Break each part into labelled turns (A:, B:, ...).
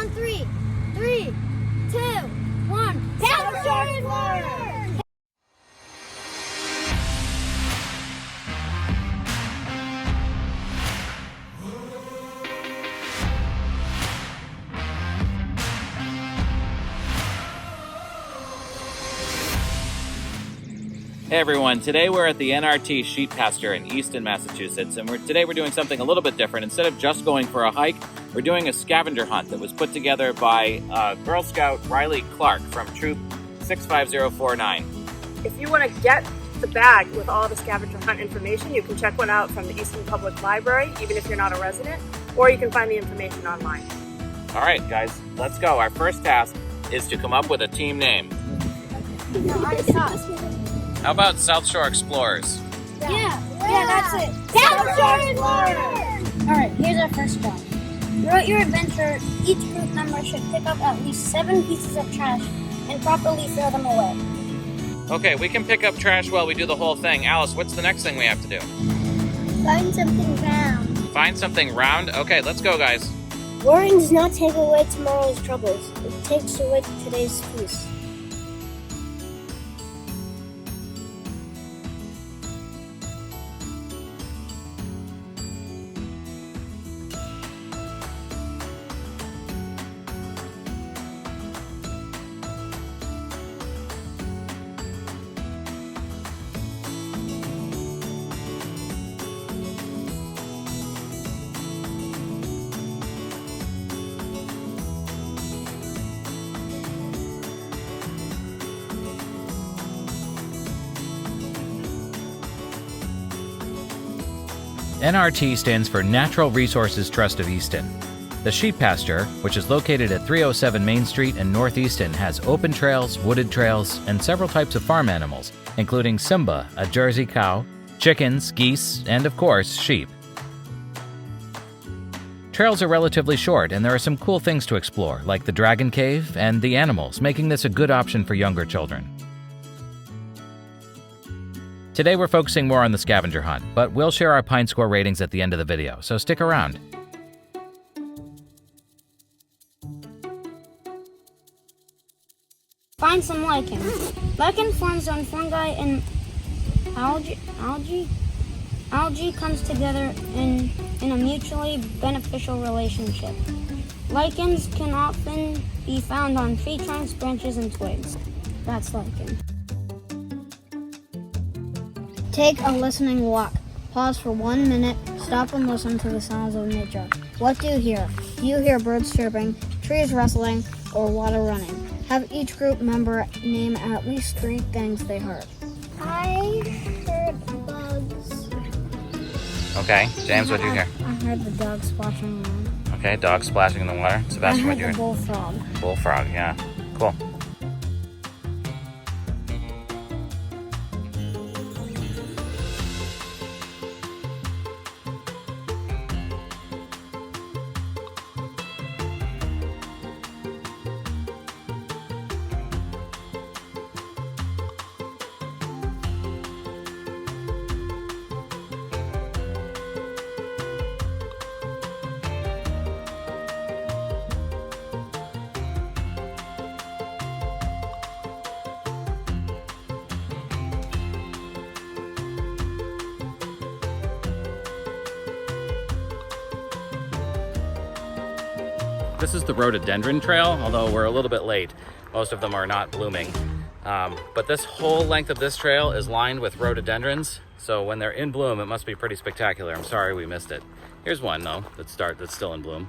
A: on three. 3, 2, 1. Pasture forward!
B: Hey everyone, today we're at the NRT sheep pasture in Easton, Massachusetts, and today we're doing something a little bit different. Instead of just going for a hike, we're doing a scavenger hunt that was put together by Girl Scout Riley Clark from Troop 65049.
C: If you want to get the bag with all the scavenger hunt information, you can check one out from the Easton Public Library, even if you're not a resident, or you can find the information online.
B: All right, guys, let's go. Our first task is to come up with a team name. How about South Shore Explorers?
A: Yeah, that's it. Pasture forward! Alright, here's our first job. Throughout your adventure, each group member should pick up at least 7 pieces of trash and properly throw them away.
B: Okay, we can pick up trash while we do the whole thing. Alice, what's the next thing we have to do?
A: Find something round.
B: Find something round? Okay, let's go, guys.
A: Worrying does not take away tomorrow's troubles. It takes away today's peace.
D: NRT stands for Natural Resources Trust of Easton. The sheep pasture, which is located at 307 Main Street in North Easton, has open trails, wooded trails, and several types of farm animals, including Simba, a Jersey cow, chickens, geese, and of course, sheep. Trails are relatively short, and there are some cool things to explore, like the Dragon Cave and the animals, making this a good option for younger children. Today we're focusing more on the scavenger hunt, but we'll share our Pine Score ratings at the end of the video, so stick around.
A: Find some lichen. Lichen forms when fungi and algae comes together in a mutually beneficial relationship. Lichens can often be found on tree trunks, branches, and twigs. That's lichen. Take a listening walk. Pause for 1 minute. Stop and listen to the sounds of nature. What do you hear? Do you hear birds chirping, trees rustling, or water running? Have each group member name at least 3 things they heard. I heard bugs.
B: Okay, James, what did you hear?
A: I heard the dog splashing around.
B: Okay, dog splashing in the water. Sebastian, what did you
A: I
B: hear?
A: heard the bullfrog.
B: Bullfrog, yeah. Cool. This is the rhododendron trail, although we're a little bit late. Most of them are not blooming. But this whole length of this trail is lined with rhododendrons. So when they're in bloom, it must be pretty spectacular. I'm sorry we missed it. Here's one though, that's still in bloom.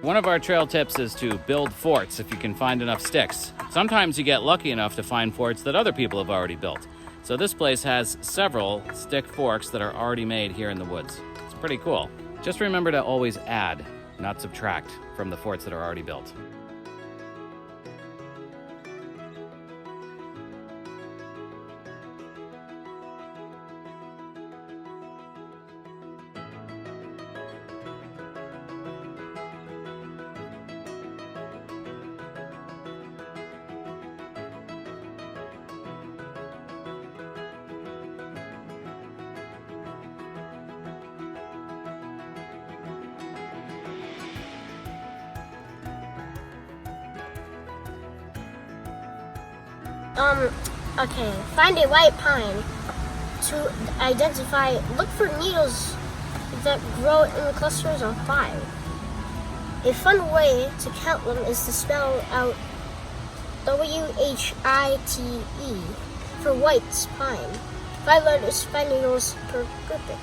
B: One of our trail tips is to build forts if you can find enough sticks. Sometimes you get lucky enough to find forts that other people have already built. So this place has several stick forks that are already made here in the woods. It's pretty cool. Just remember to always add, not subtract, from the forts that are already built.
E: Okay. Find a white pine. To identify, look for needles that grow in clusters of 5. A fun way to count them is to spell out WHITE for white pine. 5 letters, 5 needles per grouping.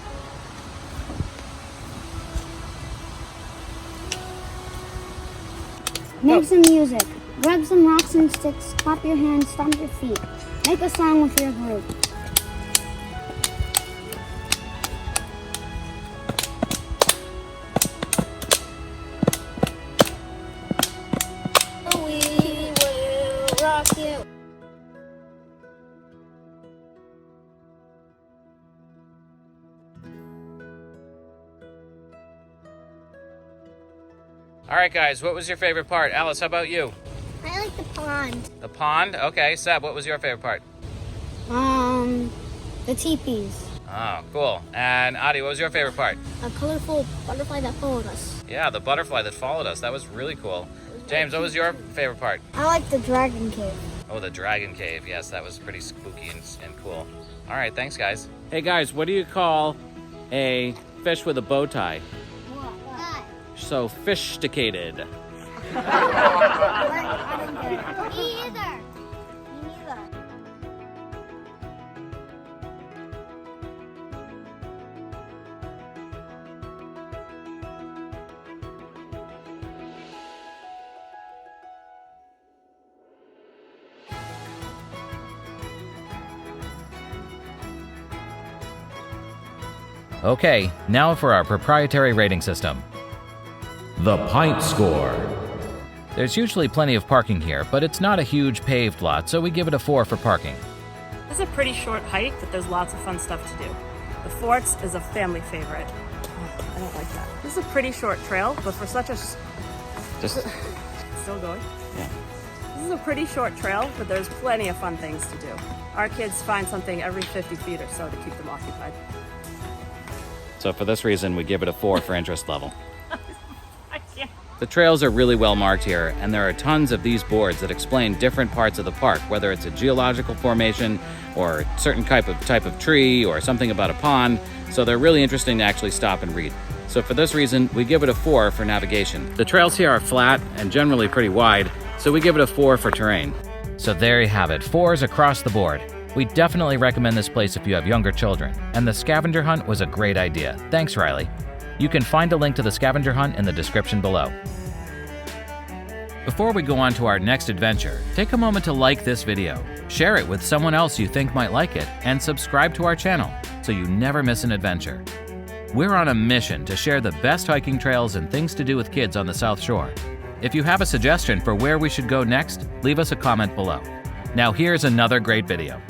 A: Make some music. Grab some rocks and sticks, clap your hands, stomp your feet. Make a song with your group. We will rock you.
B: All right, guys, what was your favorite part? Alice, how about you?
E: I like the pond.
B: The pond? Okay, Seb, what was your favorite part?
A: The teepees.
B: Oh, cool. And Adi, what was your favorite part?
E: A colorful butterfly that followed us.
B: Yeah, the butterfly that followed us. That was really cool. James, what was your favorite part?
A: I like the dragon cave.
B: Oh, the dragon cave. Yes, that was pretty spooky and cool. All right, thanks, guys. Hey, guys, what do you call a fish with a bow tie?
A: What?
B: So fish-sticated.
A: I don't get it. Me either. Me neither.
D: Okay, now for our proprietary rating system.
F: The Pint Score.
D: There's usually plenty of parking here, but it's not a huge paved lot, so we give it a 4 for parking.
C: This is a pretty short hike, but there's lots of fun stuff to do. The forts is a family favorite. Oh, I don't like that. This is a pretty short trail, but for such a...
B: Just
C: Still going?
B: Yeah.
C: This is a pretty short trail, but there's plenty of fun things to do. Our kids find something every 50 feet or so to keep them occupied.
B: So for this reason, we give it a 4 for interest level.
C: I can't.
B: The trails are really well marked here, and there are tons of these boards that explain different parts of the park, whether it's a geological formation or a certain type of tree or something about a pond. So they're really interesting to actually stop and read. So for this reason, we give it a 4 for navigation. The trails here are flat and generally pretty wide, so we give it a 4 for terrain.
D: So there you have it, 4s across the board. We definitely recommend this place if you have younger children, and the scavenger hunt was a great idea. Thanks, Riley. You can find a link to the scavenger hunt in the description below. Before we go on to our next adventure, take a moment to like this video, share it with someone else you think might like it, and subscribe to our channel so you never miss an adventure. We're on a mission to share the best hiking trails and things to do with kids on the South Shore. If you have a suggestion for where we should go next, leave us a comment below. Now here's another great video.